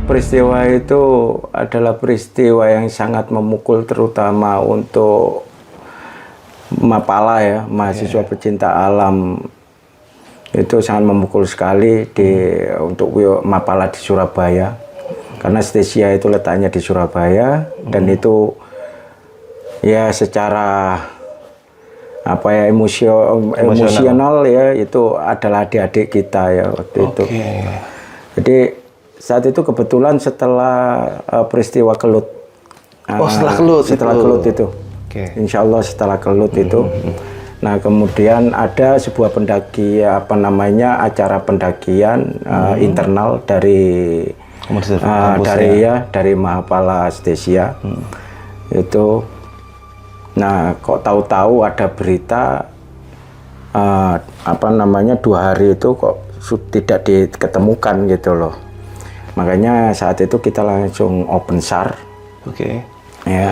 peristiwa itu adalah peristiwa yang sangat memukul terutama untuk Mapala ya, mahasiswa pecinta alam. Itu sangat memukul sekali untuk Mapala di Surabaya. Karena Stesia itu letaknya di Surabaya dan itu ya secara apa ya emosional ya itu adalah adik-adik kita ya waktu itu. Jadi saat itu kebetulan setelah peristiwa Kelut. Setelah Kelut itu. Insya Allah setelah Kelut itu. Nah kemudian ada sebuah pendaki acara pendakian internal dari Mahapala Stesia itu. Nah kok tahu-tahu ada berita 2 hari itu kok tidak diketemukan gitu loh. Makanya saat itu kita langsung open SAR. Ya,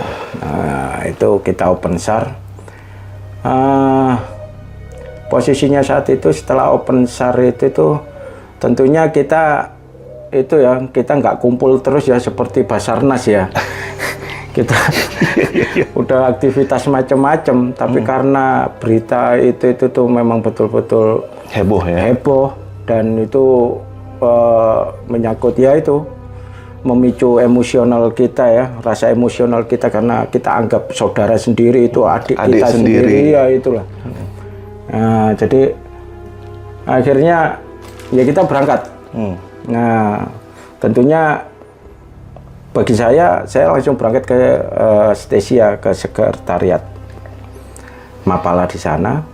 itu kita open SAR. Posisinya saat itu setelah open SAR itu tentunya kita nggak kumpul terus ya seperti Basarnas ya. Kita udah aktivitas macam-macam, tapi karena berita itu tuh memang betul-betul heboh dan itu menyangkut ya itu memicu emosional kita ya, rasa emosional kita karena kita anggap saudara sendiri itu adik kita sendiri ya itulah. Nah, jadi akhirnya ya kita berangkat. Nah tentunya bagi saya langsung berangkat ke Stesia, ke sekretariat Mapala di sana.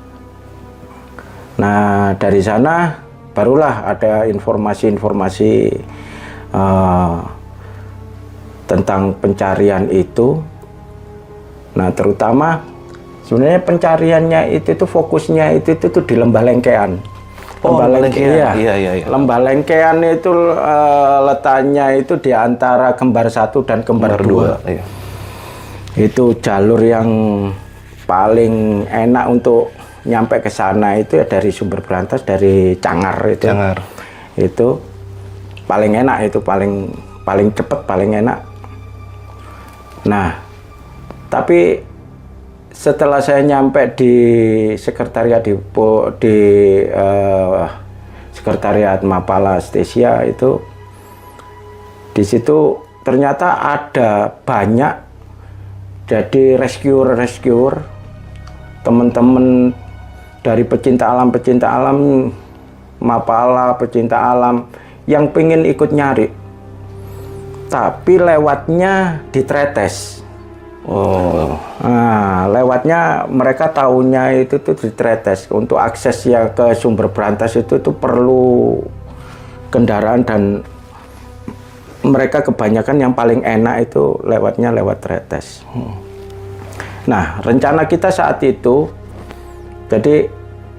Nah dari sana barulah ada informasi-informasi tentang pencarian itu. Nah terutama sebenarnya pencariannya itu fokusnya itu di Lembah Lengkean. Lembah Lengkean itu letaknya itu di antara Kembar 1 dan Kembar 2. Iya. Itu jalur yang paling enak untuk nyampe ke sana itu ya dari Sumber Brantas, dari Cangar itu. Itu paling enak, itu paling cepat, paling enak. Nah, tapi setelah saya nyampe di sekretariat di sekretariat Mapala Stesia itu, di situ ternyata ada banyak jadi rescuer teman-teman dari pecinta alam Mapala, pecinta alam yang pengen ikut nyari, tapi lewatnya di Tretes. Nah, lewatnya mereka tahunya itu tuh di Tretes. Untuk akses ya ke Sumber Brantas itu perlu kendaraan dan mereka kebanyakan yang paling enak itu lewatnya lewat Tretes. Nah, rencana kita saat itu jadi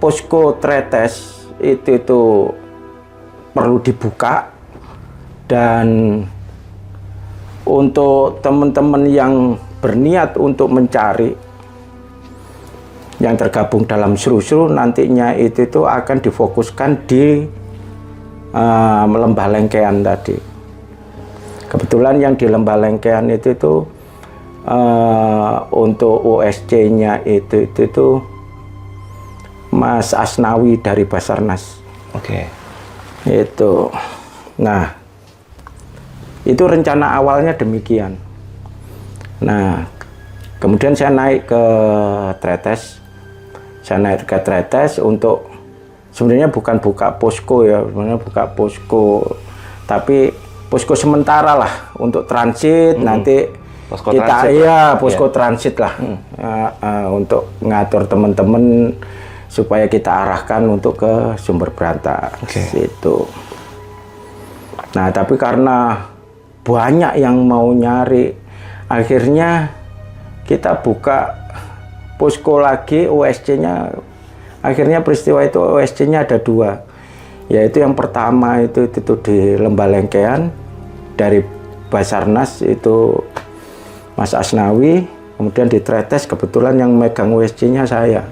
posko Tretes itu perlu dibuka dan untuk teman-teman yang berniat untuk mencari yang tergabung dalam Sru-Sru nantinya itu akan difokuskan di Lembah Lengkean tadi. Kebetulan yang di Lembah Lengkean itu untuk OSC-nya itu Mas Asnawi dari Basarnas. Itu. Nah, itu rencana awalnya demikian. Nah, kemudian saya naik ke Tretes. Saya naik ke Tretes untuk sebenarnya bukan buka posko ya, sebenarnya buka posko, tapi posko sementara lah untuk transit. Nanti posko kita transit, posko transit lah untuk ngatur teman-teman supaya kita arahkan untuk ke Sumber Brantas itu. Nah, tapi karena banyak yang mau nyari, akhirnya kita buka posko lagi OSC-nya. Akhirnya peristiwa itu OSC-nya ada 2, yaitu yang pertama itu di Lembah Lengkean dari Basarnas itu Mas Asnawi, kemudian di Tretes kebetulan yang megang OSC-nya saya.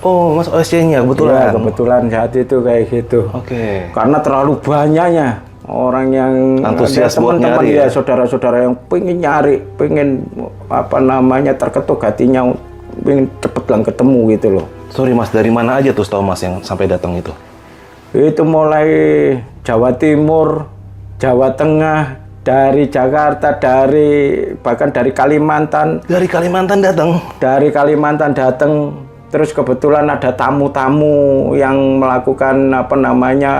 Oh, Mas OSC-nya kebetulan? Ya, kebetulan saat itu kayak gitu. Karena terlalu banyaknya orang yang antusias buat teman-teman nyari ya, saudara-saudara yang pengen nyari, pengen terketuk hatinya, pengen cepet lang ketemu gitu loh. Sorry Mas, dari mana aja tuh setahu Mas yang sampai datang itu? Itu mulai Jawa Timur, Jawa Tengah, dari Jakarta, bahkan dari Kalimantan. Dari Kalimantan datang? Dari Kalimantan datang. Terus kebetulan ada tamu-tamu yang melakukan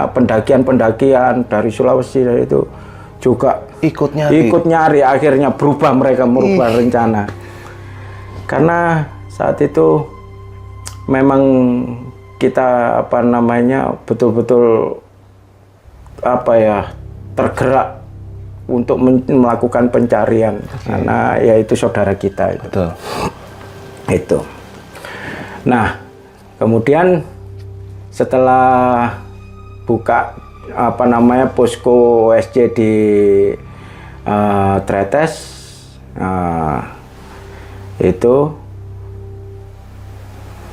pendakian-pendakian dari Sulawesi itu juga ikut nyari. Akhirnya mereka merubah rencana. Karena saat itu memang kita betul-betul tergerak untuk melakukan pencarian. Karena ya itu saudara kita itu. Betul. Itu. Nah, kemudian setelah buka posko OSC di Tretes, itu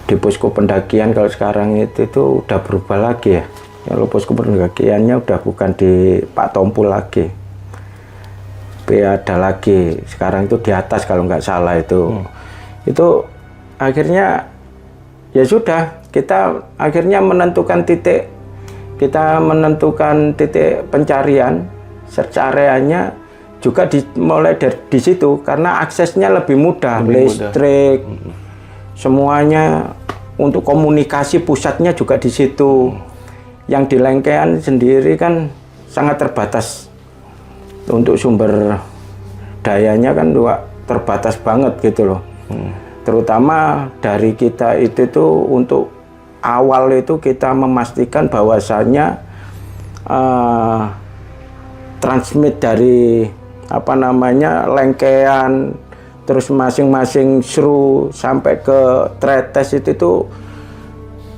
di posko pendakian kalau sekarang itu udah berubah lagi ya. Kalau posko pendakiannya udah bukan di Pak Tompul lagi, ada lagi. Sekarang itu di atas kalau nggak salah itu. Itu akhirnya ya sudah, kita akhirnya menentukan titik pencarian, search areanya juga mulai di situ karena aksesnya lebih mudah, listrik, semuanya untuk komunikasi pusatnya juga di situ. Yang di Lengkean sendiri kan sangat terbatas untuk sumber dayanya kan juga terbatas banget gitu loh. Terutama dari kita itu tuh untuk awal itu kita memastikan bahwasannya transmit dari Lengkean terus masing-masing SRU sampai ke Tretes itu tuh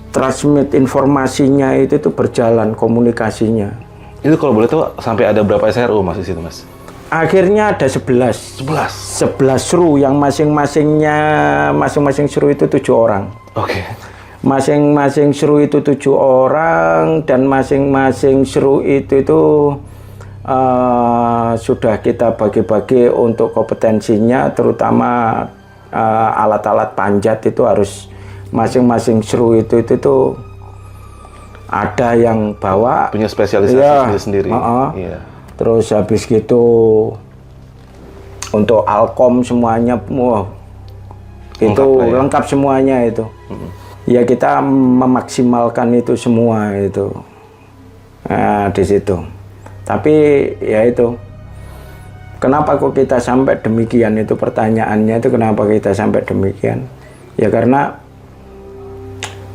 transmit informasinya itu tuh berjalan komunikasinya. Itu kalau boleh tahu sampai ada berapa SRU Mas di situ Mas? Akhirnya ada 11 SRU yang masing-masing SRU itu 7 orang. Oke. Masing-masing SRU itu 7 orang dan masing-masing SRU itu sudah kita bagi-bagi untuk kompetensinya, terutama alat-alat panjat itu harus masing-masing SRU itu ada yang bawa punya spesialisasi sendiri. Iya. Terus habis gitu untuk Alkom semuanya, itu lengkap semuanya itu. Ya kita memaksimalkan itu semua itu di situ. Tapi ya itu, kenapa kok kita sampai demikian itu pertanyaannya itu, kenapa kita sampai demikian? Ya karena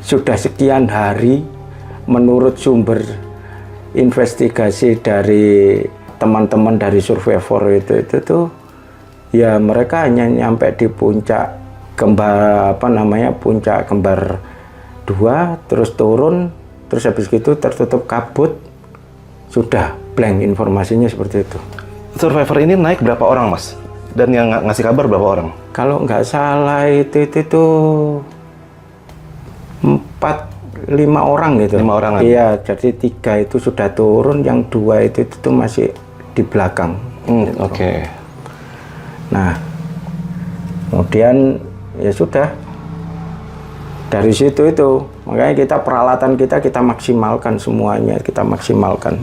sudah sekian hari menurut sumber investigasi dari teman-teman dari survivor itu tuh ya mereka hanya nyampe di puncak puncak Kembar 2, terus turun, terus habis gitu tertutup kabut, sudah blank informasinya seperti itu. Survivor ini naik berapa orang Mas? Dan yang ngasih kabar berapa orang? Kalau nggak salah itu 4-5 orang gitu. 5 orang. Iya, jadi 3 itu sudah turun, yang 2 itu masih di belakang. Gitu. Oke. Nah, kemudian ya sudah dari situ itu, makanya peralatan kita maksimalkan semuanya, kita maksimalkan.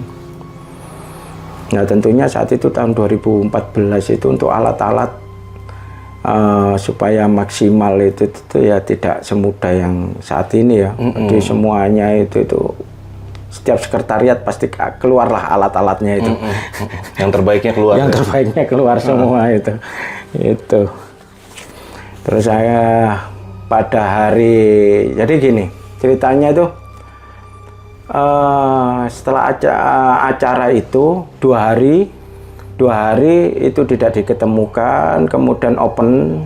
Nah, tentunya saat itu tahun 2014 itu untuk alat-alat supaya maksimal itu ya tidak semudah yang saat ini ya. Jadi semuanya itu setiap sekretariat pasti keluarlah alat-alatnya itu. Yang terbaiknya keluar. Yang terbaiknya keluar semua itu. Itu. Terus saya pada hari, jadi gini ceritanya itu, setelah acara itu 2 hari itu tidak diketemukan, kemudian open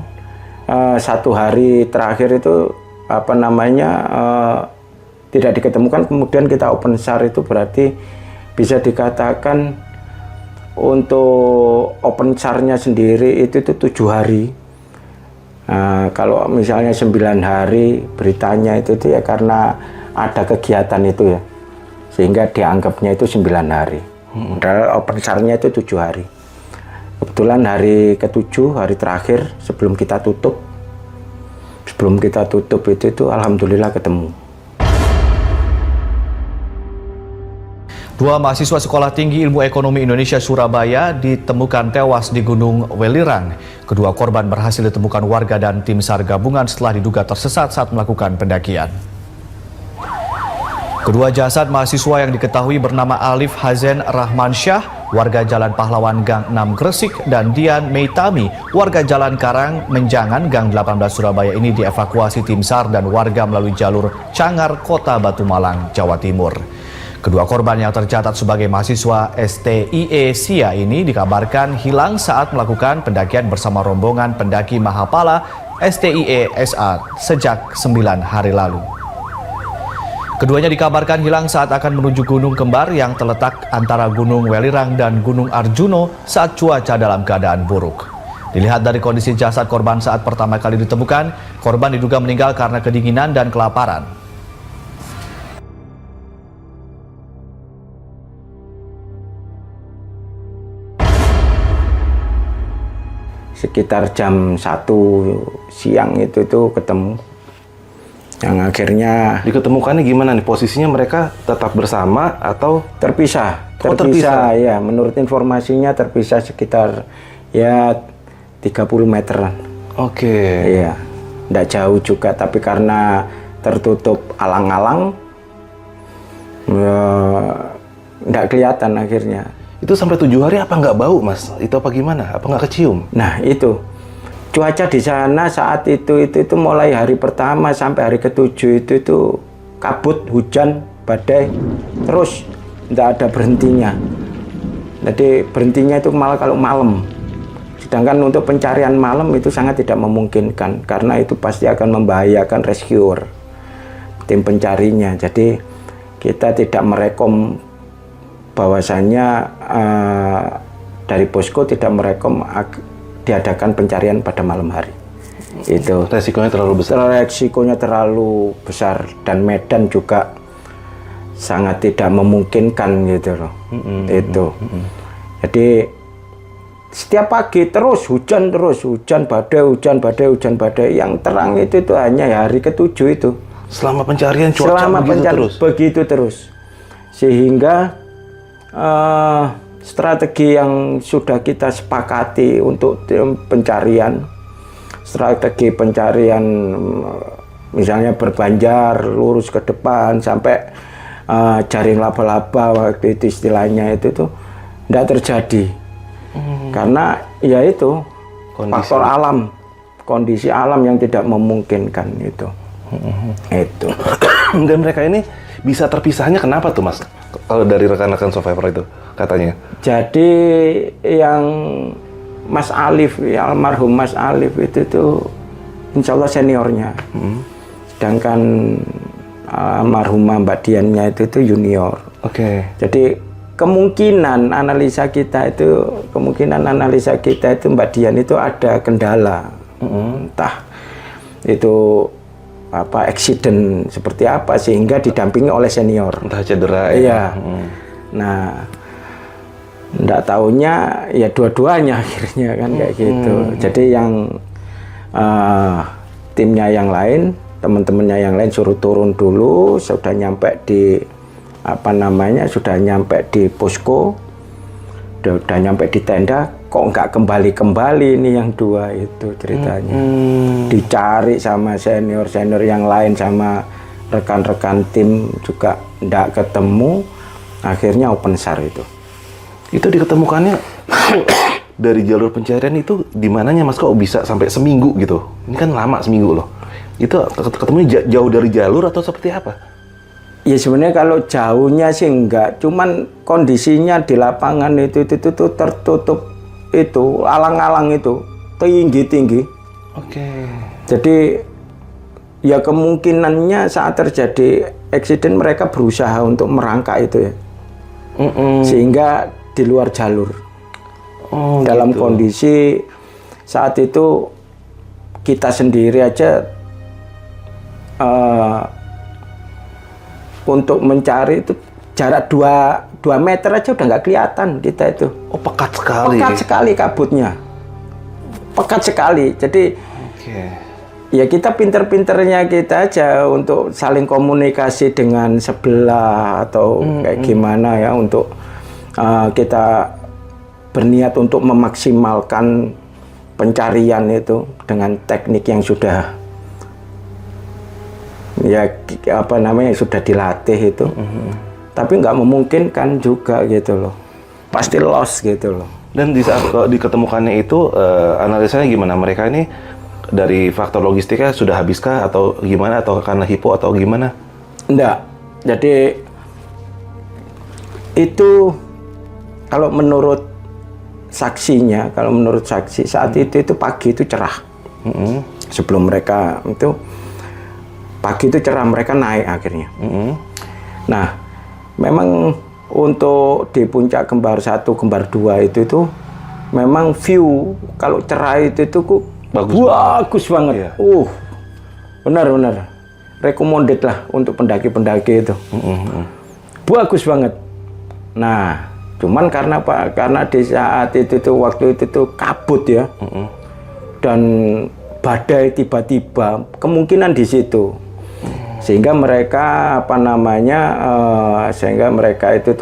1 hari terakhir itu tidak diketemukan, kemudian kita open SAR itu berarti bisa dikatakan untuk open SAR-nya sendiri itu 7 hari. Kalau misalnya 9 hari beritanya itu ya karena ada kegiatan itu ya, sehingga dianggapnya itu 9 hari. Padahal open SAR-nya itu 7 hari. Kebetulan hari ke-7, hari terakhir sebelum kita tutup itu alhamdulillah ketemu. Dua mahasiswa Sekolah Tinggi Ilmu Ekonomi Indonesia Surabaya ditemukan tewas di Gunung Welirang. Kedua korban berhasil ditemukan warga dan tim SAR gabungan setelah diduga tersesat saat melakukan pendakian. Kedua jasad mahasiswa yang diketahui bernama Alif Hazen Rahman Syah, warga Jalan Pahlawan Gang 6 Gresik, dan Dian Meitami, warga Jalan Karang Menjangan Gang 18 Surabaya ini dievakuasi tim SAR dan warga melalui jalur Cangar, Kota Batu Malang, Jawa Timur. Kedua korban yang tercatat sebagai mahasiswa STIE SIA ini dikabarkan hilang saat melakukan pendakian bersama rombongan pendaki Mahapala STIE SA sejak 9 hari lalu. Keduanya dikabarkan hilang saat akan menuju Gunung Kembar yang terletak antara Gunung Welirang dan Gunung Arjuno saat cuaca dalam keadaan buruk. Dilihat dari kondisi jasad korban saat pertama kali ditemukan, korban diduga meninggal karena kedinginan dan kelaparan. Sekitar jam 1 siang itu ketemu. Yang akhirnya Diketemukannya gimana nih? Posisinya mereka tetap bersama atau terpisah. terpisah? Ya, menurut informasinya terpisah sekitar ya 30 meteran. Oke. Iya, tidak jauh juga, tapi karena tertutup alang-alang, tidak kelihatan akhirnya. Itu sampai 7 hari apa nggak bau, Mas? Itu apa gimana? Apa nggak kecium? Nah itu, cuaca di sana saat itu mulai hari pertama sampai hari ke-7 itu kabut, hujan, badai, terus tidak ada berhentinya. Jadi berhentinya itu malah kalau malam. Sedangkan untuk pencarian malam itu sangat tidak memungkinkan karena itu pasti akan membahayakan rescuer, tim pencarinya. Jadi kita tidak merekom bahwasanya dari posko tidak merekom diadakan pencarian pada malam hari. Itu Resikonya terlalu besar. resikonya terlalu besar dan medan juga sangat tidak memungkinkan gitu loh. Jadi setiap pagi terus hujan badai. Yang terang itu hanya hari ke-7 itu. Selama pencarian cuaca begitu terus. Sehingga strategi yang sudah kita sepakati untuk pencarian, misalnya berbanjar lurus ke depan sampai jaring laba-laba waktu itu istilahnya itu tuh tidak terjadi. Karena ya itu faktor alam, kondisi alam yang tidak memungkinkan itu. Itu. Dan mereka ini bisa terpisahnya kenapa tuh, Mas? Kalau dari rekan-rekan survivor itu katanya. Jadi yang Mas Alif, ya, almarhum Mas Alif itu tuh insya Allah seniornya. Sedangkan almarhumah Mbak Diannya itu junior. Oke. Jadi kemungkinan analisa kita itu Mbak Dian itu ada kendala. Entah itu apa accident seperti apa sehingga didampingi oleh senior. Entah cedera ya. Iya. Nah, enggak taunya ya dua-duanya akhirnya kan kayak gitu. Jadi yang timnya yang lain, teman-temannya yang lain suruh turun dulu, sudah nyampe di sudah nyampe di posko, udah nyampe di tenda, kok nggak kembali ini yang dua itu ceritanya. Dicari sama senior yang lain sama rekan-rekan tim juga nggak ketemu, akhirnya open SAR itu. Itu diketemukannya dari jalur pencarian itu di mananya, Mas? Kok bisa sampai seminggu gitu? Ini kan lama seminggu loh. Itu ketemunya jauh dari jalur atau seperti apa? Ya sebenarnya kalau jauhnya sih enggak, cuman kondisinya di lapangan itu tertutup itu alang-alang itu tinggi. Oke. Jadi ya kemungkinannya saat terjadi eksiden mereka berusaha untuk merangkak itu ya, sehingga di luar jalur. Dalam gitu. kondisi saat itu kita sendiri aja untuk mencari itu jarak 2 meter aja udah nggak kelihatan kita itu. Oh, pekat sekali. Pekat sekali kabutnya. Pekat sekali. Jadi ya kita pinter-pinternya kita aja untuk saling komunikasi dengan sebelah atau kayak gimana ya untuk kita berniat untuk memaksimalkan pencarian itu dengan teknik yang sudah ya apa namanya sudah dilatih itu. Tapi nggak memungkinkan juga gitu loh. Pasti lost gitu loh. Dan di saat diketemukannya itu analisanya gimana? Mereka ini dari faktor logistiknya sudah habiskah atau gimana, atau karena hipo atau gimana? Enggak. Jadi itu kalau menurut saksinya, kalau menurut saksi saat itu pagi itu cerah. Sebelum mereka itu pagi itu cerah, mereka naik akhirnya. Nah, memang untuk di puncak Kembar 1, Kembar 2 itu memang view kalau cerah itu bagus banget. Iya. Benar-benar recommended lah untuk pendaki-pendaki itu. Bagus banget. Nah, cuman karena di saat itu waktu itu kabut ya, dan badai tiba-tiba kemungkinan di situ, sehingga mereka sehingga mereka itu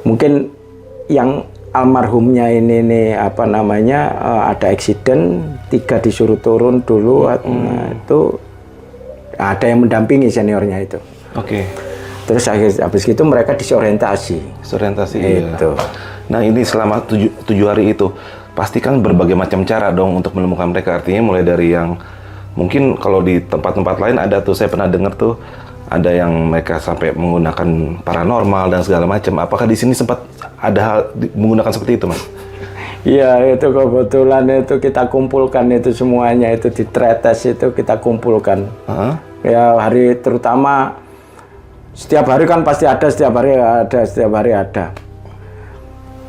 mungkin yang almarhumnya ini ada accident, 3 disuruh turun dulu, nah, itu ada yang mendampingi seniornya itu. Terus habis itu mereka disorientasi. Itu. Iya. Nah, ini selama 7 hari itu pasti kan berbagai macam cara dong untuk menemukan mereka. Artinya mulai dari yang mungkin kalau di tempat-tempat lain ada tuh, saya pernah dengar tuh ada yang mereka sampai menggunakan paranormal dan segala macam. Apakah di sini sempat ada hal menggunakan seperti itu, Mas? Iya, itu kebetulan itu kita kumpulkan itu semuanya itu di tretes itu kita kumpulkan. Ya terutama setiap hari kan pasti ada, setiap hari ada.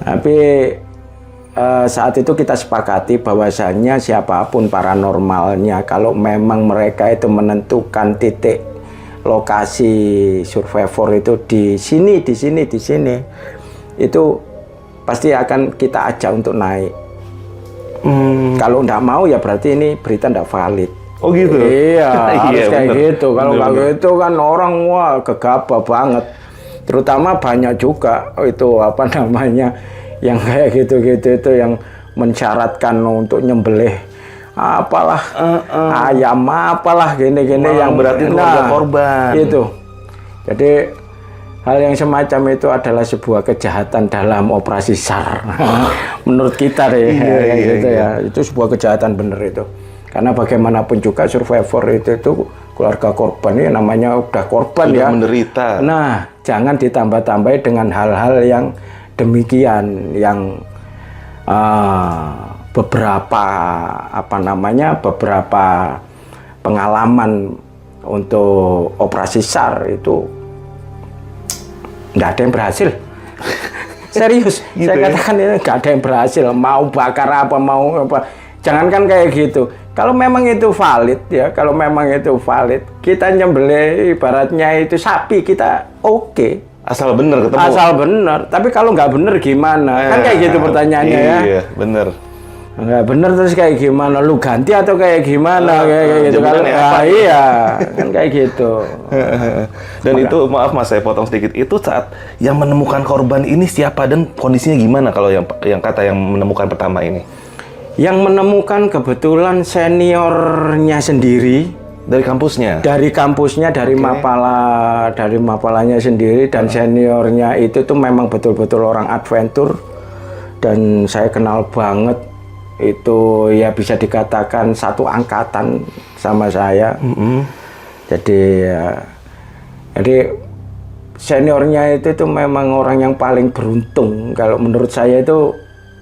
Tapi saat itu kita sepakati bahwasannya siapapun paranormalnya, kalau memang mereka itu menentukan titik lokasi survivor itu di sini, itu pasti akan kita ajak untuk naik. Kalau nggak mau ya berarti ini berita nggak valid. Oh gitu? Iya, harus kayak bener. gitu. Kalau nggak gitu kan orang gegabah banget. Terutama banyak juga itu yang kayak gitu-gitu itu yang mensyaratkan untuk nyembelih apalah ayam apalah gini-gini yang berarti keluarga korban. Itu. Jadi hal yang semacam itu adalah sebuah kejahatan dalam operasi SAR. Menurut kita deh, ya. Itu sebuah kejahatan bener itu. Karena bagaimanapun juga survivor itu keluarga korban ya, namanya udah korban sudah ya. menderita. Nah, jangan ditambah-tambahi dengan hal-hal yang demikian, yang beberapa pengalaman untuk operasi SAR itu nggak ada yang berhasil. Serius, gitu saya katakan ini nggak ada yang berhasil. Mau bakar apa, mau apa, jangankan kayak gitu. Kalau memang itu valid ya, kita nyembelih ibaratnya itu sapi, kita oke. Asal bener ketemu. Asal bener. Tapi kalau nggak bener gimana? Kan kayak gitu pertanyaannya ya. Iya, bener. Nggak bener terus kayak gimana? Lu ganti atau kayak gimana? Kayak gitu kan? Iya, kan kayak gitu. Dan itu maaf Mas, saya potong sedikit. Itu saat yang menemukan korban ini siapa dan kondisinya gimana kalau yang kata yang menemukan pertama ini? Yang menemukan kebetulan seniornya sendiri dari kampusnya. Dari Mapalanya sendiri, dan seniornya itu tuh memang betul-betul orang adventure dan saya kenal banget. Itu ya bisa dikatakan satu angkatan sama saya. Jadi seniornya itu tuh memang orang yang paling beruntung. Kalau menurut saya itu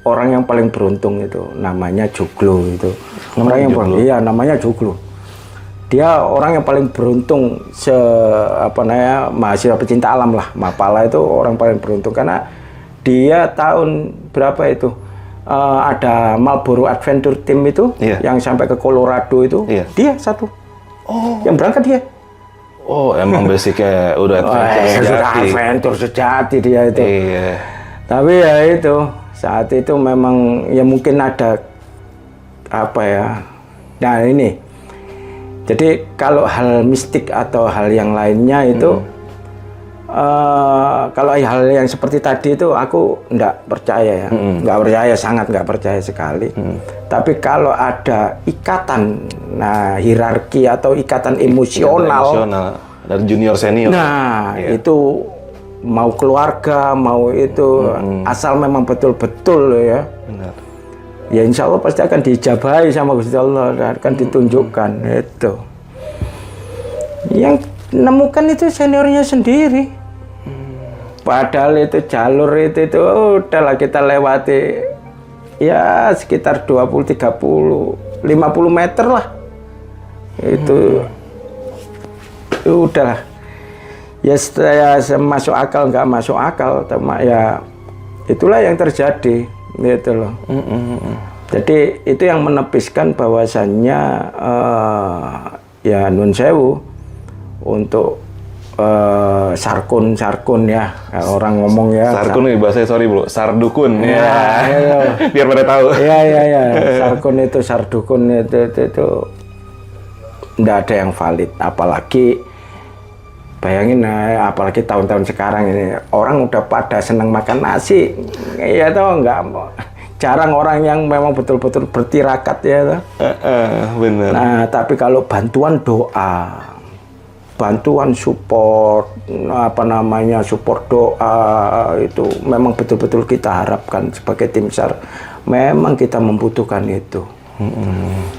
orang yang paling beruntung itu namanya Joglo itu. Namanya Joglo. Dia orang yang paling beruntung mahasiswa pecinta alam lah. Mapala itu orang paling beruntung karena dia tahun berapa itu ada Marlboro Adventure Team itu yang sampai ke Colorado itu dia satu. Yang berangkat dia. Oh, emang basicnya udah adventure Sudah sejati. adventure sejati dia itu. Iya. Tapi ya itu, saat itu memang ya mungkin ada apa ya. Nah ini, jadi kalau hal mistik atau hal yang lainnya itu, kalau hal yang seperti tadi itu aku nggak percaya ya, nggak percaya, sangat nggak percaya sekali. Tapi kalau ada ikatan, nah hierarki atau ikatan emosional, dari junior senior. nah Iya. itu mau keluarga, mau itu asal memang betul-betul ya. Benar. Ya insya Allah pasti akan diijabahi sama Gusti Allah dan akan ditunjukkan itu. Yang nemukan itu seniornya sendiri. Padahal itu jalur itu udahlah kita lewati ya sekitar 20, 30, 50 meter lah. Itu udahlah. Ya saya masuk akal nggak masuk akal, ya itulah yang terjadi. Gitu loh. Jadi itu yang menepiskan bahwasannya ya nun sewu untuk sarkun ya orang ngomong ya. Sarkun nih bahasa sorry bro, sardukun ya. Biar pada tahu. Ya. Sarkun itu sardukun itu nggak ada yang valid, apalagi bayangin, apalagi tahun-tahun sekarang ini orang udah pada senang makan nasi, ya toh nggak, jarang orang yang memang betul-betul bertirakat ya toh. Benar. Nah tapi kalau bantuan doa, bantuan support, support doa itu memang betul-betul kita harapkan sebagai tim SAR, memang kita membutuhkan itu.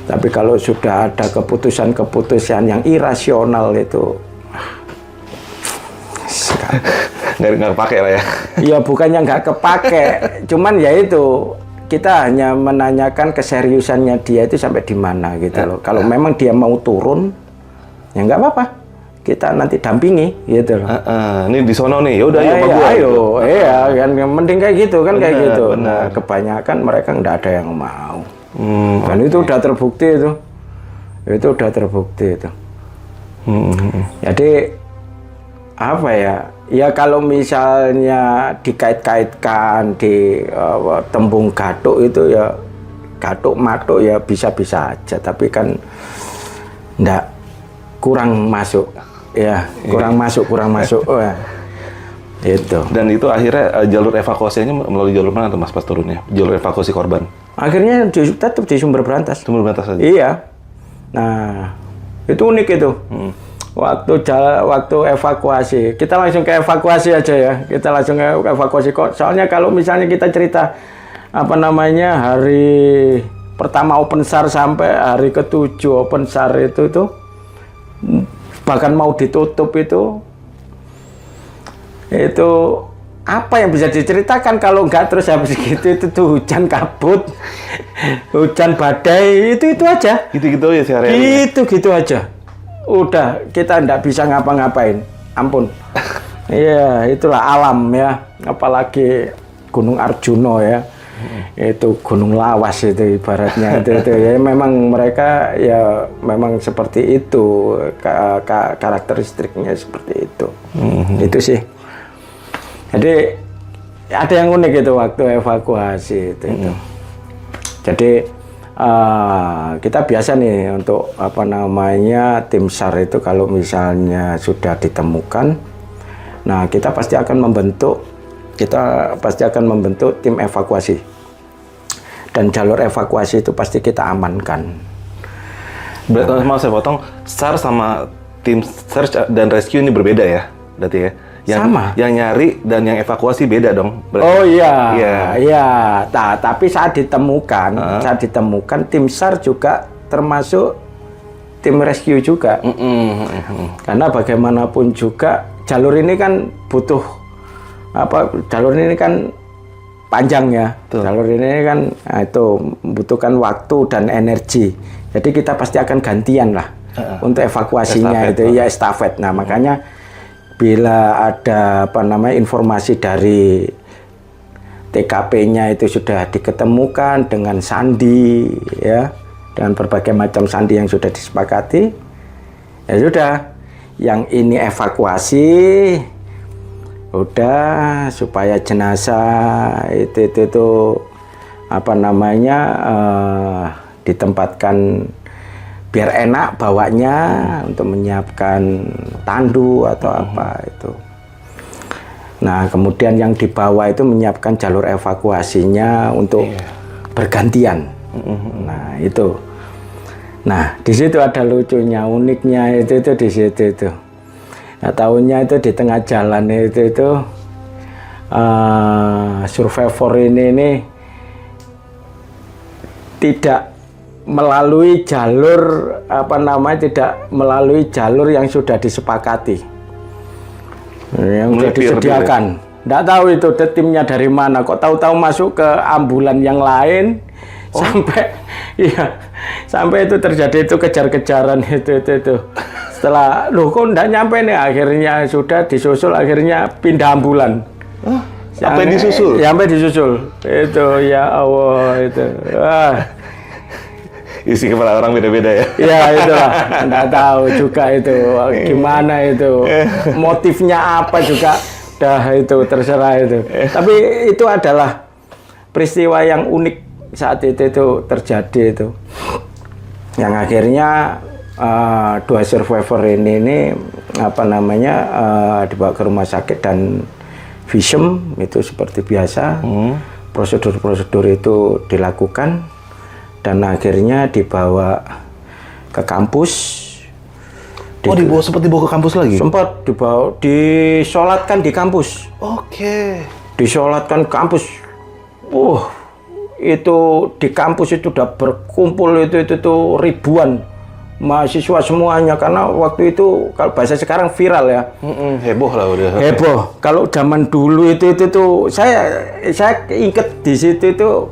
Tapi kalau sudah ada keputusan-keputusan yang irasional itu, nggak pakai lah ya. ya bukannya nggak kepake, cuman ya itu kita hanya menanyakan keseriusannya dia itu sampai di mana gitu loh. Kalau memang dia mau turun, ya nggak apa-apa, kita nanti dampingi gitu loh. Ini di sono nih, yaudah Ya, ayo, ayo, iya kan, mending kayak gitu kan, kayak Benar, gitu. benar. Nah, kebanyakan mereka nggak ada yang mau. Dan itu udah terbukti itu udah terbukti itu. Jadi apa ya? Ya kalau misalnya dikait-kaitkan di tembung gatuk itu ya gatuk matuk ya bisa-bisa aja, tapi kan ndak, kurang masuk ya, kurang masuk ya. Itu. Dan itu akhirnya jalur evakuasinya melalui jalur mana tuh Mas pas turunnya? Jalur evakuasi korban? Akhirnya tetap di Sumber Berantas. Sumber Berantas saja? Iya. Nah, itu unik itu. Waktu evakuasi, kita langsung ke evakuasi aja ya. Kita langsung ke evakuasi kok. Soalnya kalau misalnya kita cerita hari pertama open SAR sampai hari ke-7 open SAR itu bahkan mau ditutup itu apa yang bisa diceritakan kalau enggak terus habis gitu itu tuh hujan kabut, hujan badai, itu aja. Gitu-gitu ya sehari-hari. Gitu aja. Udah, kita enggak bisa ngapa-ngapain. Ampun. Iya, itulah alam ya. Apalagi Gunung Arjuna ya. Itu gunung lawas itu ibaratnya itu ya, memang mereka ya memang seperti itu, karakteristiknya seperti itu. Itu sih. Jadi ada yang unik itu waktu evakuasi itu. Jadi kita biasa nih untuk tim SAR itu kalau misalnya sudah ditemukan, nah kita pasti akan membentuk tim evakuasi, dan jalur evakuasi itu pasti kita amankan. Berarti mau saya potong, SAR sama tim search dan rescue ini berbeda ya, berarti ya? Sama. Yang nyari dan yang evakuasi beda dong. Berarti. Oh iya, Iya. iya. Nah, tapi saat ditemukan tim SAR juga termasuk tim rescue juga. Karena bagaimanapun juga jalur ini kan jalur ini kan panjang ya. Betul. Jalur ini kan itu membutuhkan waktu dan energi. Jadi kita pasti akan gantian lah untuk evakuasinya, estafet. Nah, makanya bila ada informasi dari TKP-nya itu sudah diketemukan dengan sandi ya, dengan berbagai macam sandi yang sudah disepakati, ya sudah, yang ini evakuasi, udah supaya jenazah itu apa namanya ditempatkan biar enak bawanya untuk menyiapkan tandu atau apa itu. Nah, kemudian yang di bawah itu menyiapkan jalur evakuasinya untuk bergantian. Nah, itu. Nah, di situ ada lucunya, uniknya itu di situ itu. Nah, tahunya itu di tengah jalan itu survivor ini tidak melalui jalur tidak melalui jalur yang sudah disepakati, yang sudah disediakan. Nggak tahu itu timnya dari mana, kok tahu-tahu masuk ke ambulan yang lain. Sampai itu terjadi itu kejar-kejaran itu. Setelah kok nggak nyampe nih, akhirnya sudah disusul, akhirnya pindah ambulan. Sampai disusul? Sampai disusul. Itu ya Allah itu. Isi kepala orang beda-beda ya? Ya itulah, nggak tahu juga itu gimana itu, motifnya apa juga, dah itu terserah itu. Tapi itu adalah peristiwa yang unik saat itu terjadi itu, yang akhirnya dua survivor ini dibawa ke rumah sakit dan visum itu seperti biasa. Prosedur-prosedur itu dilakukan dan akhirnya dibawa ke kampus. Sempat dibawa ke kampus lagi? Sempat dibawa, disolatkan di kampus. Oke. Disolatkan kampus. Itu di kampus itu udah berkumpul itu ribuan mahasiswa semuanya, karena waktu itu kalau bahasa sekarang viral ya. Heboh lah udah. Heboh. Kalau zaman dulu itu saya inget di situ itu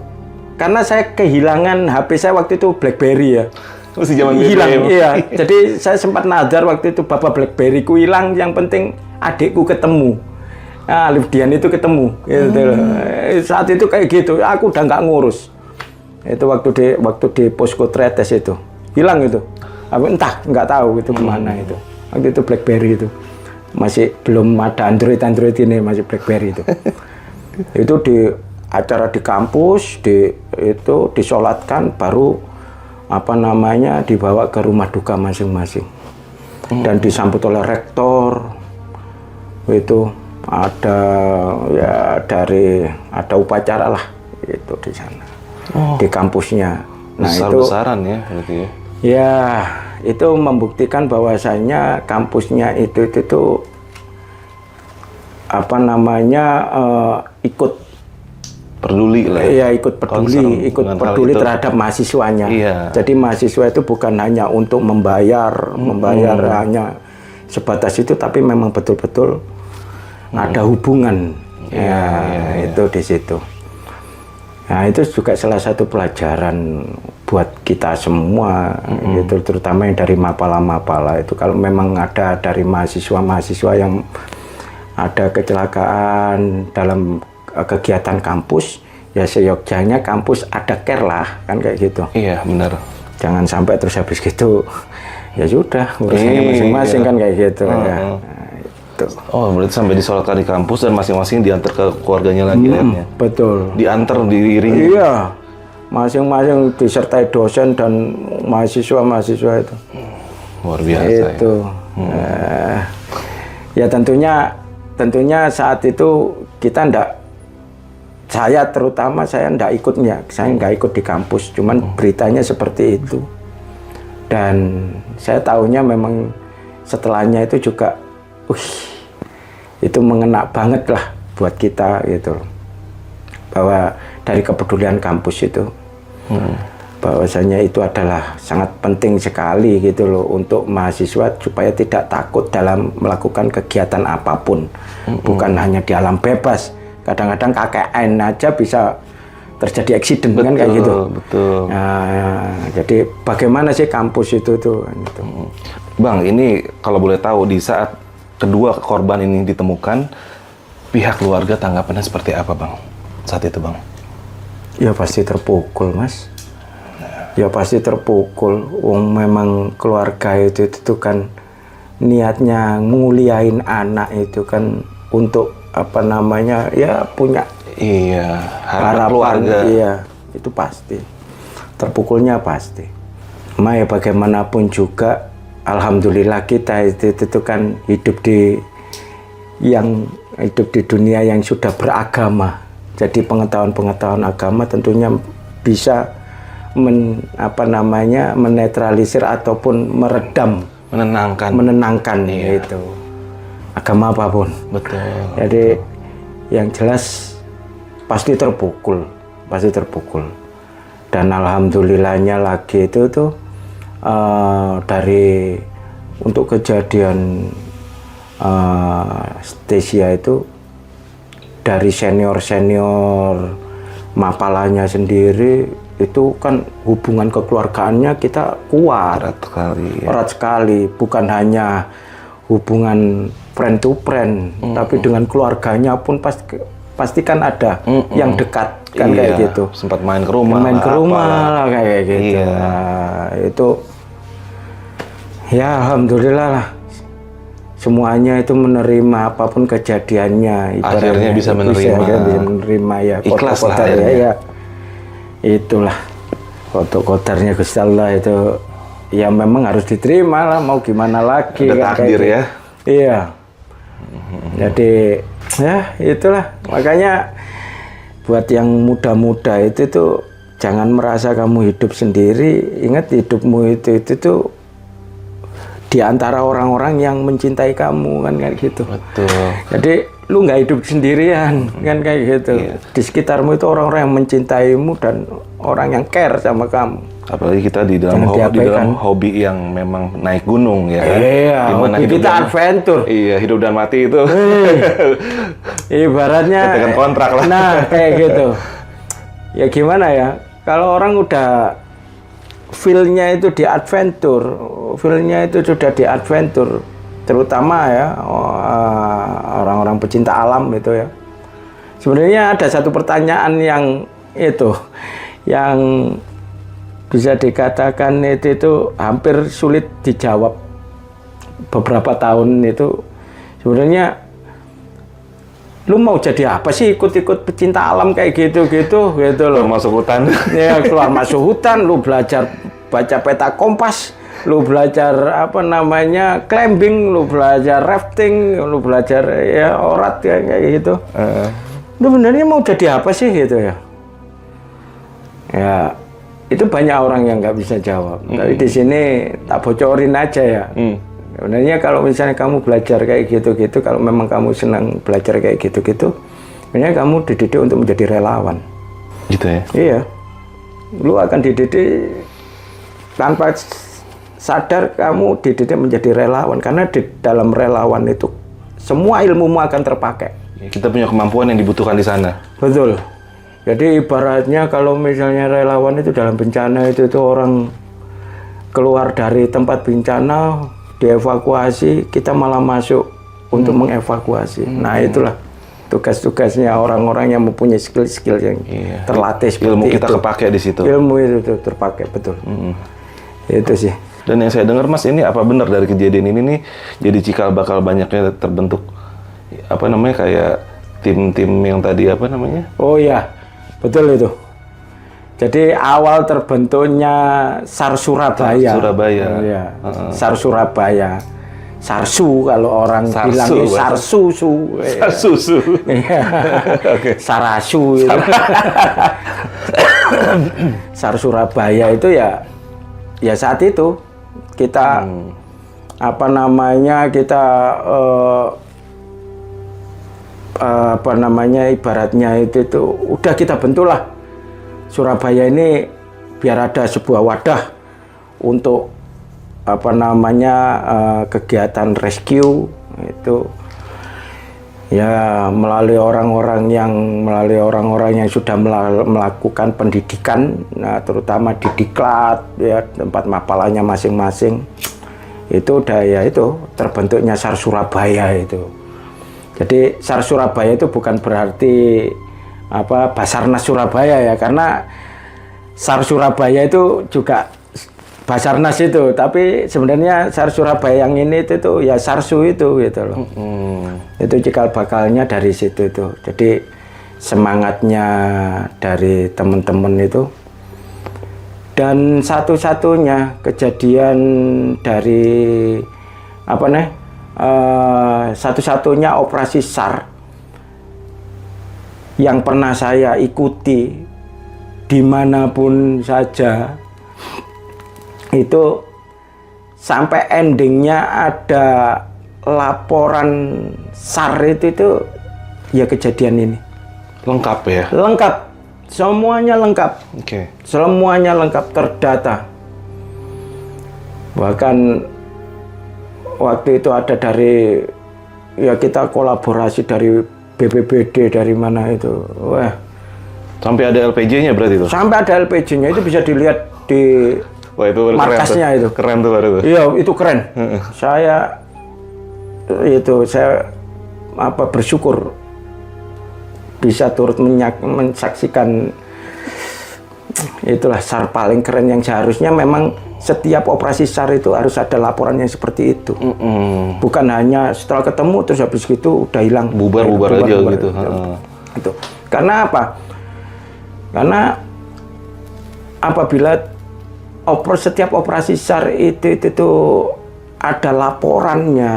karena saya kehilangan HP saya waktu itu BlackBerry ya. Masih zaman hilang, BlackBerry. iya. Jadi saya sempat nadar waktu itu, bapak BlackBerry ku hilang, yang penting adikku ketemu. Nah, Livdian itu ketemu. Gitu. Saat itu kayak gitu, aku udah nggak ngurus. Itu waktu di posko Tretes itu hilang itu. Aku entah, nggak tahu itu kemana itu. Waktu itu BlackBerry itu masih belum ada Android ini, masih BlackBerry itu. Itu di acara di kampus, itu disolatkan, baru dibawa ke rumah duka masing-masing dan disambut oleh rektor. Itu ada upacara lah itu di sana, di kampusnya. Nah, besar-besaran ya berarti ya. Ya, itu membuktikan bahwasanya kampusnya itu ikut peduli lah. Iya, ikut peduli terhadap mahasiswanya. Iya. Jadi mahasiswa itu bukan hanya untuk membayar hanya sebatas itu, tapi memang betul-betul ada hubungan. Itu di situ. Nah, itu juga salah satu pelajaran buat kita semua, gitu, terutama yang dari Mapala itu. Kalau memang ada dari mahasiswa yang ada kecelakaan dalam kegiatan kampus, ya seyogyanya kampus ada care lah, kan kayak gitu. Iya, benar. Jangan sampai terus habis gitu, ya sudah urusannya masing-masing, kan kayak gitu. Ya. Oh, berarti sampai disolatkan di kampus dan masing-masing diantar ke keluarganya lagi ya? Betul. Diantar, diiringi? Iya, masing-masing disertai dosen dan mahasiswa itu. Luar biasa. Itu. Ya tentunya saat itu kita saya nggak ikutnya, saya nggak ikut di kampus, cuman beritanya seperti itu. Dan saya tahunya memang setelahnya itu juga, itu mengena banget lah buat kita gitu, bahwa dari kepedulian kampus itu, bahwasanya itu adalah sangat penting sekali gitu loh untuk mahasiswa supaya tidak takut dalam melakukan kegiatan apapun, bukan hanya di alam bebas. Kadang-kadang KKN aja bisa terjadi eksiden, kan kayak gitu. Betul. Nah, jadi bagaimana sih kampus itu tuh? Gitu. Bang, ini kalau boleh tahu di saat kedua korban ini ditemukan, pihak keluarga tanggapannya seperti apa, Bang? Saat itu, Bang? Ya pasti terpukul, Mas. Ya pasti terpukul. Memang keluarga itu kan niatnya nguliain anak itu kan untuk apa namanya ya punya Iya, harapan keluarga. iya itu pasti terpukulnya pasti. Ya bagaimanapun juga alhamdulillah kita itu kan hidup di dunia yang sudah beragama. Jadi pengetahuan agama tentunya bisa menetralisir ataupun meredam, menenangkan Iya. itu agama apapun. Betul. Jadi yang jelas pasti terpukul. Dan alhamdulillahnya lagi itu tuh dari untuk kejadian Stasia itu dari senior mapalanya sendiri itu kan hubungan kekeluargaannya kita kuat. Erat sekali. Ya. Erat sekali, bukan hanya hubungan friend to friend, tapi dengan keluarganya pun pasti kan ada yang dekat kan kayak gitu. Sempat main ke rumah. Lah kayak gitu. Iya. Nah, itu ya alhamdulillah lah. Semuanya itu menerima apapun kejadiannya. Akhirnya bisa menerima ya. Ikhlas lah ya, ya. Itulah kodok kodarnya Gusti Allah itu ya memang harus diterima lah, mau gimana lagi. Ada takdir ya. Iya. Jadi ya itulah makanya buat yang muda-muda itu tuh jangan merasa kamu hidup sendiri. Ingat hidupmu itu tuh di antara orang-orang yang mencintai kamu kan kayak gitu. Betul. Jadi lu nggak hidup sendirian kan kayak gitu. Iya. Di sekitarmu itu orang-orang yang mencintaimu dan orang yang care sama kamu. Apalagi kita di dalam hobi yang memang naik gunung ya kan. Iya, Dimana hobi kita adventure. Iya, hidup dan mati itu. Ibaratnya Katakan kontrak lah. Nah, kayak gitu. Ya gimana ya? Kalau orang udah feel-nya itu di adventure, feel-nya itu sudah di adventure, terutama ya orang-orang pecinta alam itu ya. Sebenarnya ada satu pertanyaan yang bisa dikatakan itu hampir sulit dijawab beberapa tahun itu. Sebenarnya lu mau jadi apa sih ikut-ikut pecinta alam kayak gitu loh. Masuk hutan. Ya keluar masuk hutan, lu belajar baca peta kompas, lu belajar climbing, lu belajar rafting, lu belajar ya orat kayak gitu. Lu benernya mau jadi apa sih gitu ya? Ya itu banyak orang yang nggak bisa jawab. Tapi di sini tak bocorin aja ya. Sebenarnya kalau misalnya kamu belajar kayak gitu-gitu, kalau memang kamu senang belajar kayak gitu-gitu, sebenarnya kamu dididik untuk menjadi relawan. Gitu ya? Iya. Lu akan dididik tanpa sadar kamu dididik menjadi relawan. Karena di dalam relawan itu semua ilmumu akan terpakai. Kita punya kemampuan yang dibutuhkan di sana. Betul. Jadi ibaratnya kalau misalnya relawan itu dalam bencana itu orang keluar dari tempat bencana, dievakuasi, kita malah masuk untuk mengevakuasi. Nah itulah tugas-tugasnya orang-orang yang mempunyai skill-skill yang terlatih seperti ilmu kita itu. kepakai di situ. Ilmu itu terpakai, betul. Itu sih. Dan yang saya dengar Mas, ini apa benar dari kejadian ini nih jadi cikal bakal banyaknya terbentuk kayak tim-tim yang tadi Oh iya, betul itu. Jadi awal terbentuknya SAR Surabaya. Iya. SAR Surabaya. Sarsu kalau orang bilang Sarsusu. Sarsusu. Iya. Oke. Sarasu itu. SAR Surabaya itu ya saat itu kita ibaratnya itu udah kita bentuklah Surabaya ini biar ada sebuah wadah untuk kegiatan rescue itu ya melalui orang-orang yang sudah melakukan pendidikan, nah terutama di Diklat ya tempat mapalannya masing-masing itu udah ya itu terbentuknya SAR Surabaya itu. Jadi SAR Surabaya itu bukan berarti Basarnas Surabaya ya, karena SAR Surabaya itu juga Basarnas itu, tapi sebenarnya SAR Surabaya yang ini itu tuh ya SARSU itu gitu loh. Itu cikal bakalnya dari situ itu. Jadi semangatnya dari teman-teman itu. Dan satu-satunya kejadian dari satu-satunya operasi SAR yang pernah saya ikuti dimanapun saja itu sampai endingnya ada laporan SAR itu ya kejadian ini. Lengkap ya? Lengkap, semuanya lengkap. Oke. Semuanya lengkap, terdata. Bahkan waktu itu ada dari, ya kita kolaborasi dari BPBD, dari mana itu. Wah. Sampai ada LPG-nya berarti itu? Sampai ada LPG-nya, itu bisa dilihat di Wah, itu markasnya keren itu. Keren tuh baru tuh. Iya, itu keren. Saya bersyukur bisa turut menyaksikan itulah SAR paling keren yang seharusnya memang setiap operasi SAR itu harus ada laporan yang seperti itu. Bukan hanya setelah ketemu terus habis gitu udah hilang. Bubar aja gitu. Itu. Karena apa? Karena apabila setiap operasi SAR itu ada laporannya,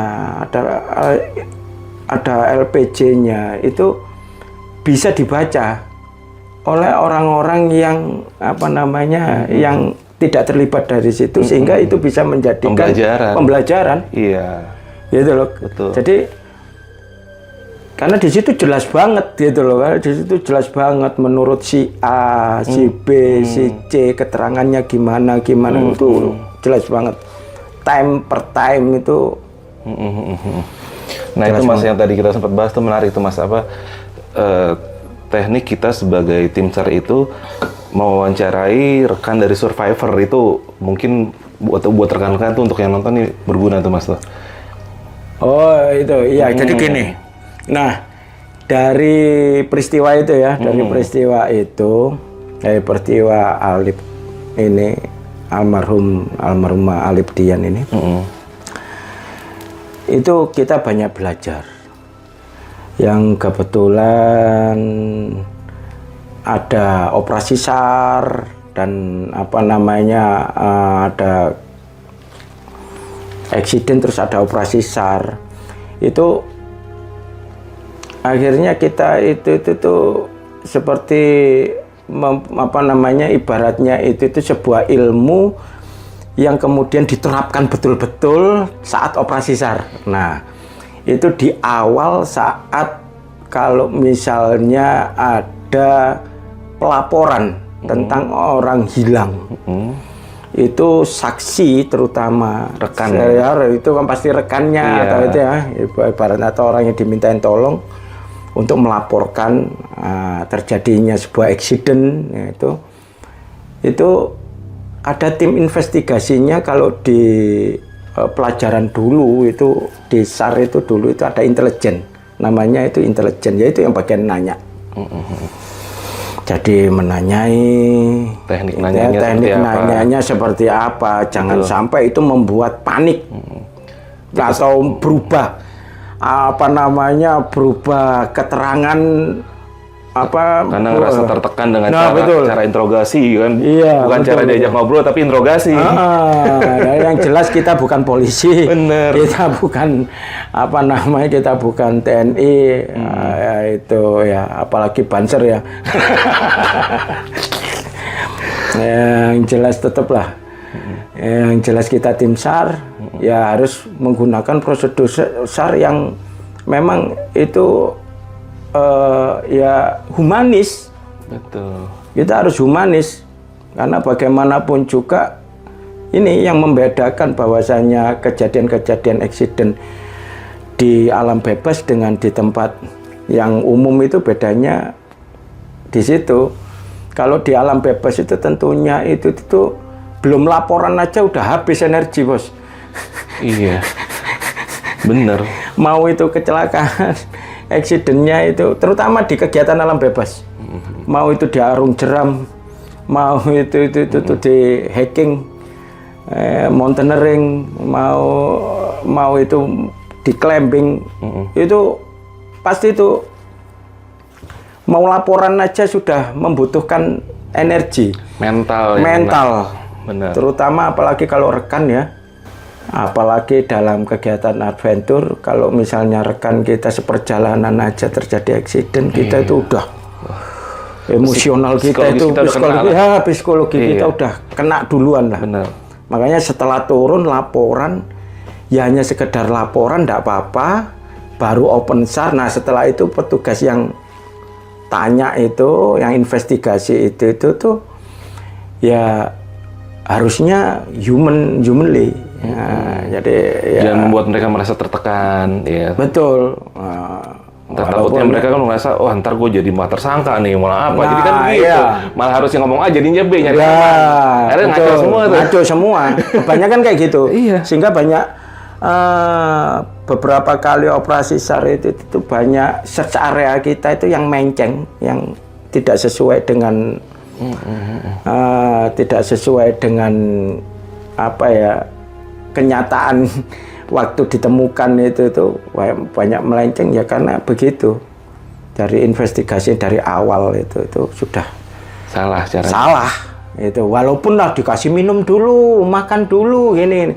ada LPG-nya, itu bisa dibaca oleh orang-orang yang yang tidak terlibat dari situ, sehingga itu bisa menjadikan pembelajaran. Iya. Gitu loh. Betul. Jadi karena di situ jelas banget gitu loh, di situ jelas banget menurut si A, si B, si C keterangannya gimana itu jelas banget. Time per time itu. Nah, itu Mas yang tadi kita sempat bahas tuh menarik tuh Mas, teknik kita sebagai tim SAR itu mewawancarai rekan dari survivor itu mungkin buat rekan-rekan tuh untuk yang nonton nih berguna tuh Mas tuh. Oh, itu iya. Jadi gini. Nah, dari peristiwa itu ya, peristiwa Alif ini, almarhumah Alif Dian ini, itu kita banyak belajar. Yang kebetulan ada operasi SAR dan ada eksiden terus ada operasi SAR. Itu akhirnya kita itu tuh seperti ibaratnya itu sebuah ilmu yang kemudian diterapkan betul-betul saat operasi SAR. Nah, itu di awal saat kalau misalnya ada pelaporan tentang orang hilang, itu saksi terutama rekan itu kan pasti rekannya atau itu ya ibaratnya atau orang yang dimintain tolong untuk melaporkan terjadinya sebuah eksiden, itu ada tim investigasinya. Kalau di pelajaran dulu itu di SAR itu dulu itu ada intelijen, namanya itu intelijen, yaitu yang bagian nanya. Jadi menanyai teknik nanyanya seperti apa, jangan sampai itu membuat panik atau berubah berubah keterangan karena ngerasa tertekan dengan cara interogasi kan. Iya, bukan cara diajak ngobrol tapi interogasi. Yang jelas kita bukan polisi. Bener. Kita bukan kita bukan TNI. Itu ya, apalagi Banser ya. Yang jelas tetaplah. Yang jelas kita tim SAR ya harus menggunakan prosedur SAR yang memang itu ya humanis. Betul. Kita harus humanis karena bagaimanapun juga ini yang membedakan bahwasanya kejadian-kejadian eksiden di alam bebas dengan di tempat yang umum itu bedanya di situ. Kalau di alam bebas itu tentunya itu belum laporan aja udah habis energi, Bos. Iya. Bener. Mau itu kecelakaan, eksidennya itu terutama di kegiatan alam bebas. Mau itu di arung jeram, mau itu di hacking, mountaineering, mau itu di climbing, itu pasti itu mau laporan aja sudah membutuhkan energi, mental. Benar. Terutama apalagi kalau rekan ya, apalagi dalam kegiatan adventure, kalau misalnya rekan kita seperjalanan aja terjadi accident, kita itu udah emosional, kita itu psikologi kita udah kena duluan lah. Benar. Makanya setelah turun laporan, ya hanya sekedar laporan, enggak apa-apa, baru open SAR. Nah setelah itu petugas yang tanya itu, yang investigasi itu tuh, ya harusnya humanly. Jadi ya, jangan membuat mereka merasa tertekan, ya. Betul. Takutnya mereka kan merasa, oh ntar gue jadi malah tersangka nih, malah apa. Jadi kan begitu. Iya. Malah harusnya ngomong A jadinya B, nyari Ya, aman. Akhirnya ngaco semua tuh. Ngaco semua. Kebanyakan kayak gitu. Iya. Sehingga banyak beberapa kali operasi SAR itu banyak search area kita itu yang menceng, yang tidak sesuai dengan tidak sesuai dengan apa ya, kenyataan waktu ditemukan itu banyak melenceng ya, karena begitu dari investigasi dari awal itu sudah Salah caranya. salah itu, walaupun lah dikasih minum dulu, makan dulu ini.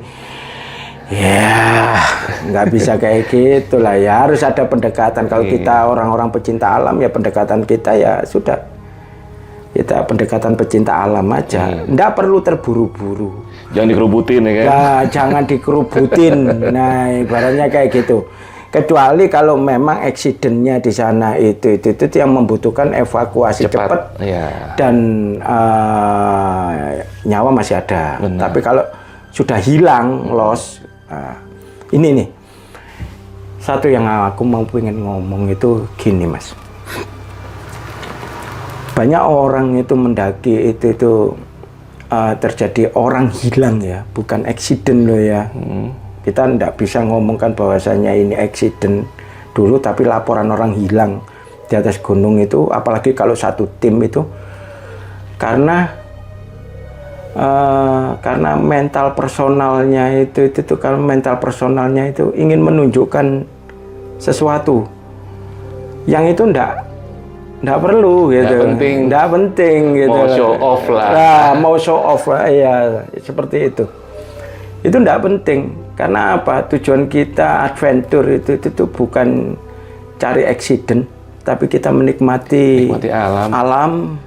Ya, nggak bisa kayak gitu lah ya, harus ada pendekatan. Kalau kita orang-orang pecinta alam ya pendekatan kita ya sudah, kita pendekatan pecinta alam aja, nggak perlu terburu-buru. Jangan dikerubutin ya kan? Nah, jangan dikerubutin. Nah, ibaratnya kayak gitu. Kecuali kalau memang accident-nya di sana itu yang membutuhkan evakuasi cepat ya. dan nyawa masih ada. Benar. Tapi kalau sudah hilang, loss, ini nih satu yang aku mau pengen ngomong itu gini, Mas. Banyak orang itu mendaki itu terjadi orang hilang ya, bukan accident loh ya. Kita tidak bisa ngomongkan bahwasanya ini accident dulu, tapi laporan orang hilang di atas gunung itu, apalagi kalau satu tim itu, karena mental personalnya itu kalau mental personalnya itu ingin menunjukkan sesuatu yang itu ndak perlu gitu, ndak penting gitu, mau show off lah. Nah, mau show off lah ya, seperti itu ndak penting. Karena apa, tujuan kita adventure itu bukan cari accident, tapi kita menikmati alam.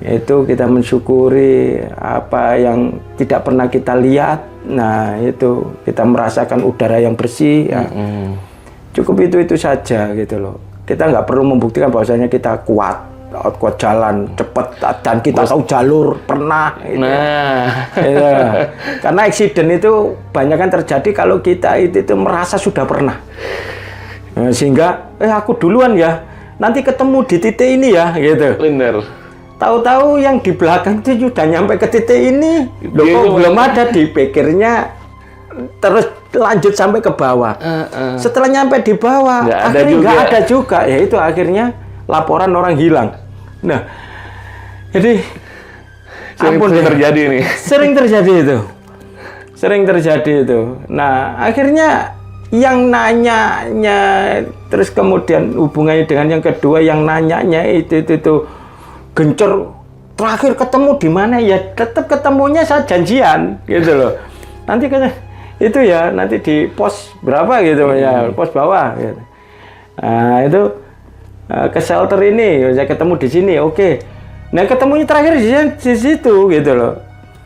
Itu kita mensyukuri apa yang tidak pernah kita lihat. Nah itu kita merasakan udara yang bersih ya. Cukup itu saja gitu loh. Kita nggak perlu membuktikan bahwasanya kita kuat jalan cepat dan kita tahu jalur pernah gitu. Karena accident itu banyak kan terjadi kalau kita itu merasa sudah pernah, sehingga aku duluan ya, nanti ketemu di titik ini ya gitu. Bener. Tahu-tahu yang di belakang itu sudah nyampe ke titik ini, loh kok belum ada, dipikirnya terus lanjut sampai ke bawah. Setelah nyampe di bawah, akhirnya nggak ada juga. Ya itu akhirnya laporan orang hilang. Nah, jadi sering terjadi nih. Sering terjadi itu. Nah, akhirnya yang nanyanya, terus kemudian hubungannya dengan yang kedua, yang nanyanya itu gencor. Terakhir ketemu di mana ya? Tetap ketemunya saat janjian, gitu loh. Nanti itu ya, nanti di pos berapa gitu ya, pos bawah. Gitu. Nah, itu ke shelter ini, saya ketemu di sini, oke. Nah, ketemunya terakhir di situ gitu loh.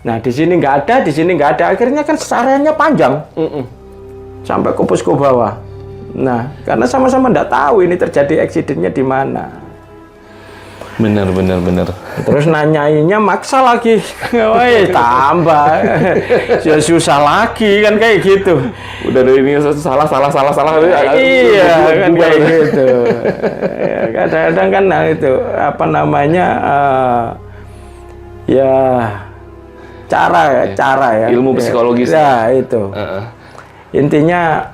Nah, di sini nggak ada, di sini nggak ada. Akhirnya kan areanya panjang, sampai ke posko bawah. Nah, karena sama-sama nggak tahu ini terjadi accident-nya di mana. Bener. Terus nanyainnya maksa lagi, woi tambah, susah lagi kan kayak gitu. Udah dari ini salah. Iya kan kayak gitu. Ya, kadang-kadang kan itu apa namanya ya cara ya. Ilmu psikologis. Ya itu. Intinya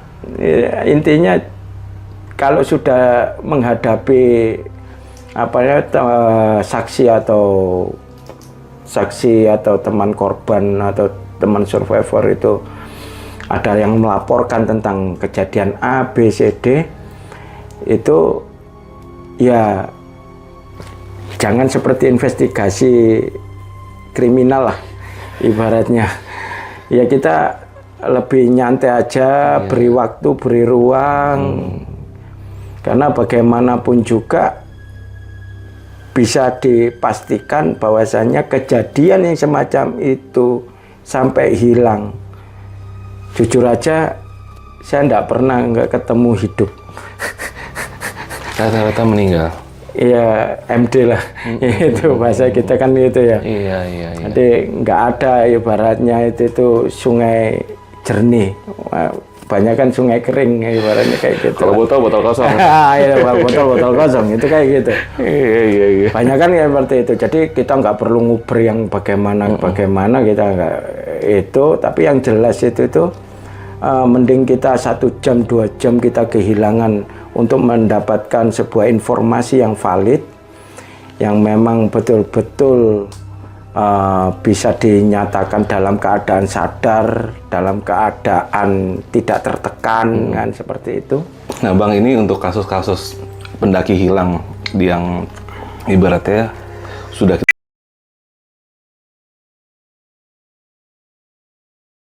kalau sudah menghadapi apa ya, saksi atau teman korban atau teman-teman survivor itu ada yang melaporkan tentang kejadian A, B, C, D, itu ya jangan seperti investigasi kriminal lah ibaratnya. Ya kita lebih nyantai aja, beri waktu, beri ruang. Karena bagaimanapun juga bisa dipastikan bahwasanya kejadian yang semacam itu sampai hilang. Jujur aja, saya nggak ketemu hidup. Rata-rata meninggal. Iya, MD lah. Itu bahasa kita kan itu ya. Iya. Jadi nggak ada ibaratnya itu sungai jernih. Banyak kan sungai kering ibaratnya kayak gitu. Kalau botol kosong. Iya, botol kosong itu kayak gitu. Iya. Banyak kan ya seperti itu. Jadi kita nggak perlu nguber yang bagaimana kita nggak itu. Tapi yang jelas itu mending kita 1 jam 2 jam kita kehilangan untuk mendapatkan sebuah informasi yang valid, yang memang betul-betul bisa dinyatakan dalam keadaan sadar, dalam keadaan tidak tertekan, kan seperti itu. Nah Bang, ini untuk kasus-kasus pendaki hilang yang ibaratnya sudah